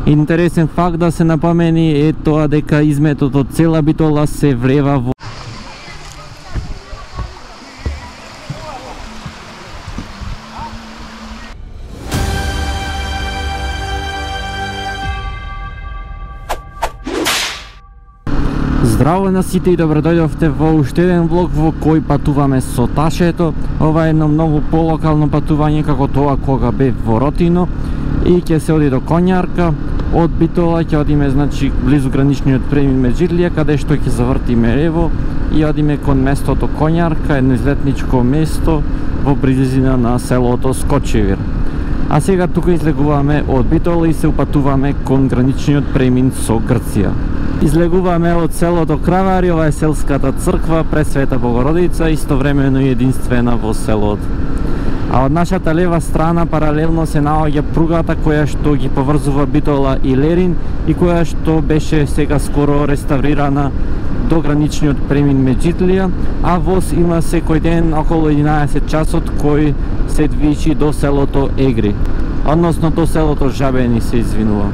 Интересен факт да се напомени е тоа дека изметот од цела Битола се врева во Здраво на сите и добро дојдовте во уште еден влог во кој патуваме со ташето. Ова е едно многу полокално патување како тоа кога бев во Ротино и ќе се оди до Коњарка. Од Битола ќе одиме значи близу граничниот премин Меджидлија, каде што ќе завртиме лево и одиме кон местото Коњарка, едно излетничко место во близина на селото Скочевир. А сега тука излегуваме од Битола и се упатуваме кон граничниот премин со Грција. Излегуваме од селото Кравари, ова е селската црква Пресвета Богородица, истовремено и единствена во селото. А од нашата лева страна паралелно се наоѓа пругата која што ги поврзува Битола и Лерин и која што беше сега скоро реставрирана до граничниот премин Меджидлија, а воз има секој ден околу 11 часот кој се движи до селото Егри, односно до селото Жабени се извинува.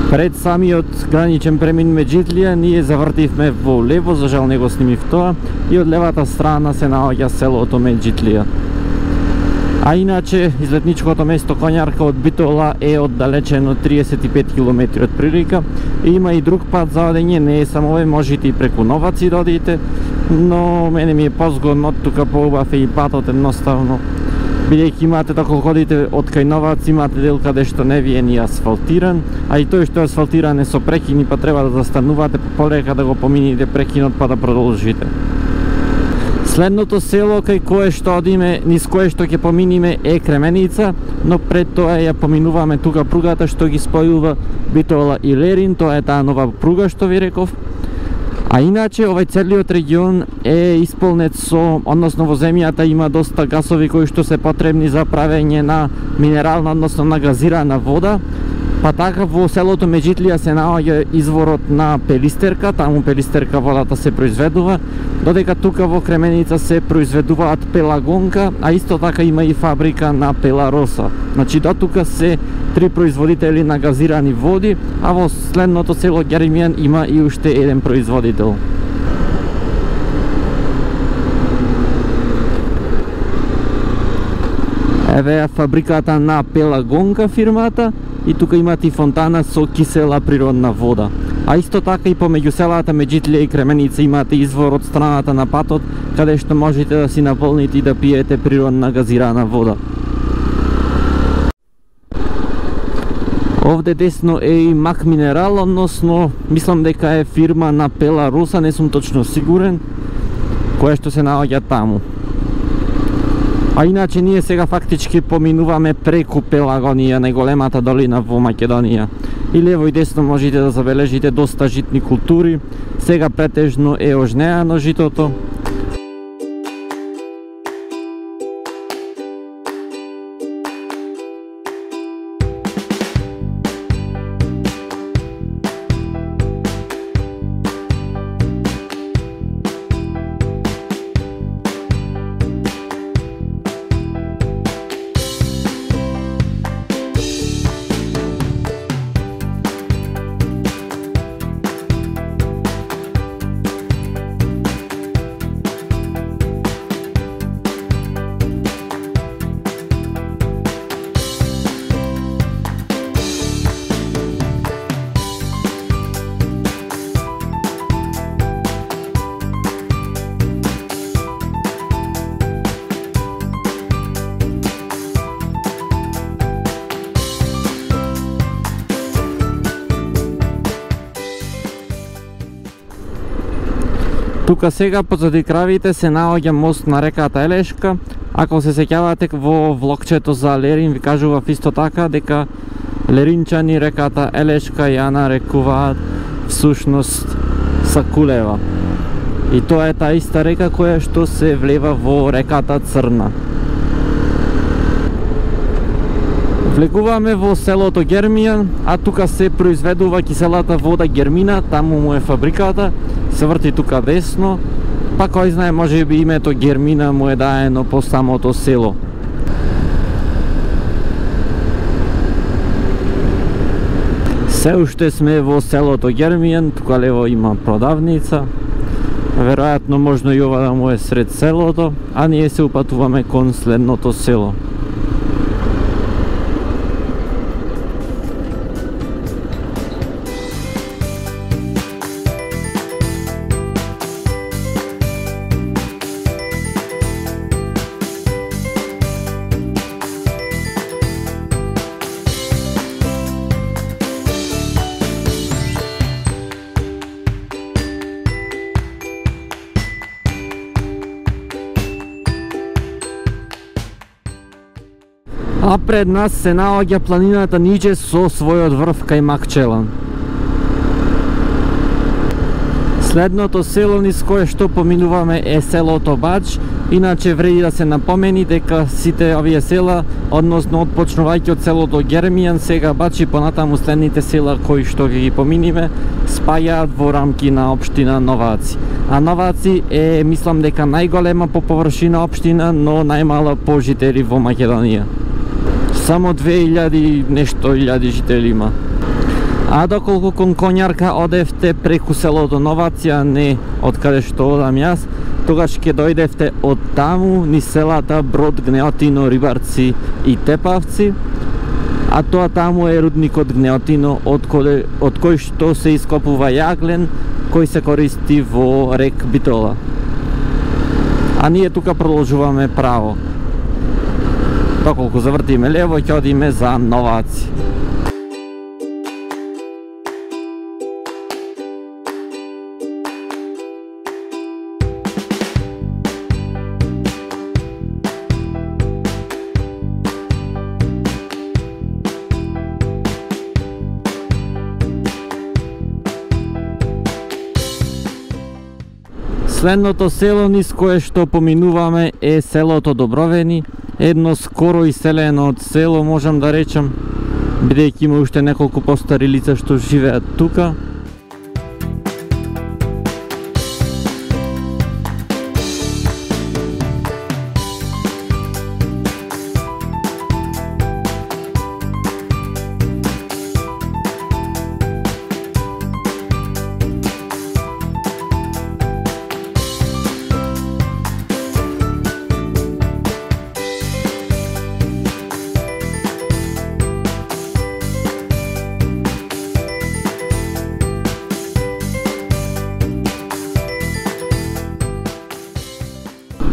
Пред самиот граничен премин Меджидлија ние завртивме во лево, за жал не го снимив тоа, и од левата страна се наоѓа селото Меджидлија. А иначе излетничкото место Коњарка од Битола е оддалечено 35 км од прилика и има и друг пат за одење, не е само овој, можете и преку Новаци да одите, но мене ми е позгодно, тука поубав е и патот едноставно. Бидејќи имате доколку ходите од кај Новац, имате дел каде што не ви е ни асфалтиран, а и тој што е асфалтиран е со прекини, па треба да застанувате полека да го помините прекинот па да продолжите. Следното село кај кое што одиме, низ кое што ќе поминиме е Кременица, но пред тоа ја поминуваме тука пругата што ги спојува Битола и Лерин, тоа е таа нова пруга што ви реков. А иначе овој целиот регион е исполнет со, односно во земјата има доста гасови кои што се потребни за правење на минерална, односно на газирана вода. Па така во селото Меджидлија се наоѓа изворот на Пелистерка, таму Пелистерка водата се произведува, додека тука во Кременица се произведуваат пелагонка, а исто така има и фабрика на пелароса. Значи до тука се три производители на газирани води, а во следното село Ѓеремјан има и уште еден производител. Еве фабриката на пелагонка фирмата и тука имате и фонтана со кисела природна вода. А исто така и помеѓу селата Меджидлија и Кременица имате извор од страната на патот каде што можете да си наполните и да пиете природна газирана вода. Овде десно е и Мак Минерал, односно мислам дека е фирма на Пелароса, не сум точно сигурен, која што се наоѓа таму. А иначе ние сега фактички поминуваме преку Пелагонија, најголемата долина во Македонија. И лево и десно можете да забележите доста житни култури. Сега претежно е ожнеано житото. Тука сега позади кравите се наоѓа мост на реката Елешка. Ако се сеќавате во влогчето за Лерин ви кажував исто така дека Леринчани реката Елешка ја нарекуваат всушност Сакулева. И тоа е таа иста река која што се влева во реката Црна. Влегуваме во селото Гермијан, а тука се произведува киселата вода Гермина, таму му е фабриката, се врти тука десно, па кој знае, може би името Гермина му е даено по самото село. Се уште сме во селото Гермијан, тука лево има продавница. Веројатно можно и ова да му е сред селото, а ние се упатуваме кон следното село. А пред нас се наоѓа планината Ниче со својот врв кај Макчелан. Следното село низ кое што поминуваме е селото Бач. Иначе вреди да се напомени дека сите овие села, односно отпочнувајќи од селото Гермијан, сега Бач и понатаму следните села кои што ги поминиме, спајаат во рамки на општина Новаци. А Новаци е, мислам дека најголема по површина општина, но најмала по жители во Македонија. Само 2000 нешто илјади жители има. А доколку кон Конјарка одевте преку селото Новација, не од каде што одам јас, тогаш ќе дојдевте од таму низ селата Брод, Гнеотино, Рибарци и Тепавци. А тоа таму е рудникот Гнеотино, од кој што се ископува јаглен, кој се користи во рек Битола. А ние тука продолжуваме право. Доколку завртиме лево, ќе одиме за Новаци. Следното село низ кое што поминуваме е селото Добровени, едно скоро иселено од село, можам да речам, бидејќи има уште неколку постари лица што живеат тука.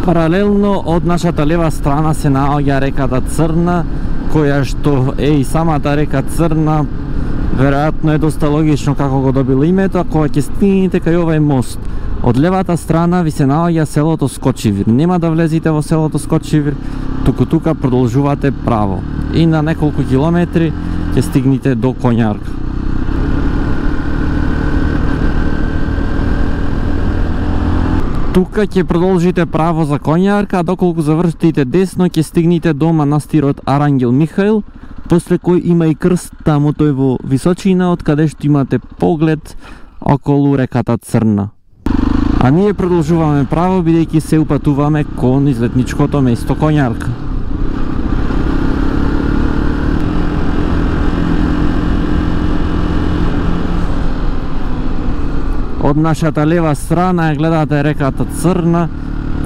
Паралелно од нашата лева страна се наоѓа реката Црна, која што е и самата река Црна. Веројатно е доста логично како го добило името, а кога ќе стигнете кај овај мост, од левата страна ви се наоѓа селото Скочивир. Нема да влезете во селото Скочивир, тука продолжувате право. И на неколку километри ќе стигнете до Конјарка. Тука ќе продолжите право за Конјарка, а доколку завртите десно ќе стигнете до манастирот Арангел Михаил, после кој има и крст таму тој во височина, од каде што имате поглед околу реката Црна. А ние продолжуваме право, бидејќи се упатуваме кон излетничкото место Конјарка. Од нашата лева страна ја гледате реката Црна,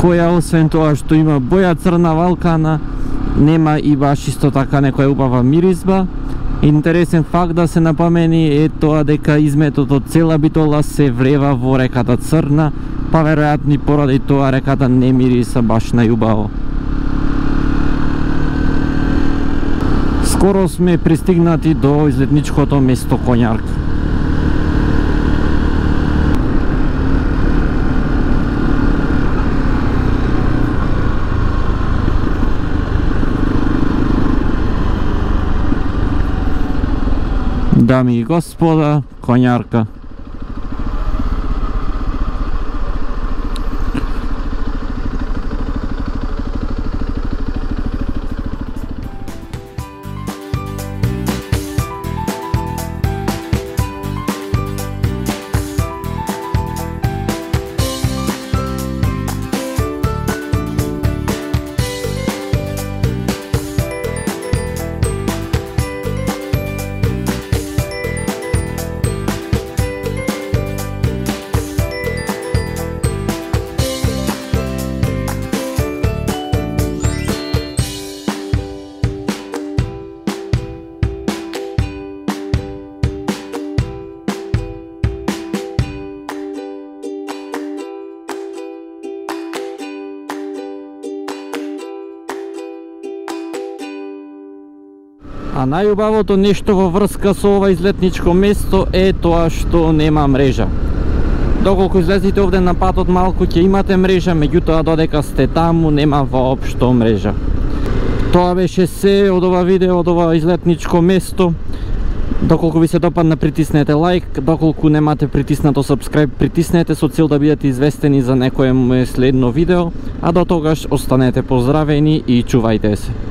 која освен тоа што има боја црна валкана, нема и баш исто така некоја убава миризба. Интересен факт да се напомени е тоа дека изметот од цела Битола се влева во реката Црна, па веројатно и поради тоа реката не мириса баш најубаво. Скоро сме пристигнати до излетничкото место Конјарка. Дами и господа, конјарка. А најубавото нешто во врска со ова излетничко место е тоа што нема мрежа. Доколку излезете овде на патот малку ќе имате мрежа, меѓутоа додека сте таму нема воопшто мрежа. Тоа беше се од ова видео, од ова излетничко место. Доколку ви се допадна, притиснете лайк, доколку немате притиснато subscribe, притиснете со цел да бидете известени за некое мое следно видео, а до тогаш останете поздравени и чувајте се.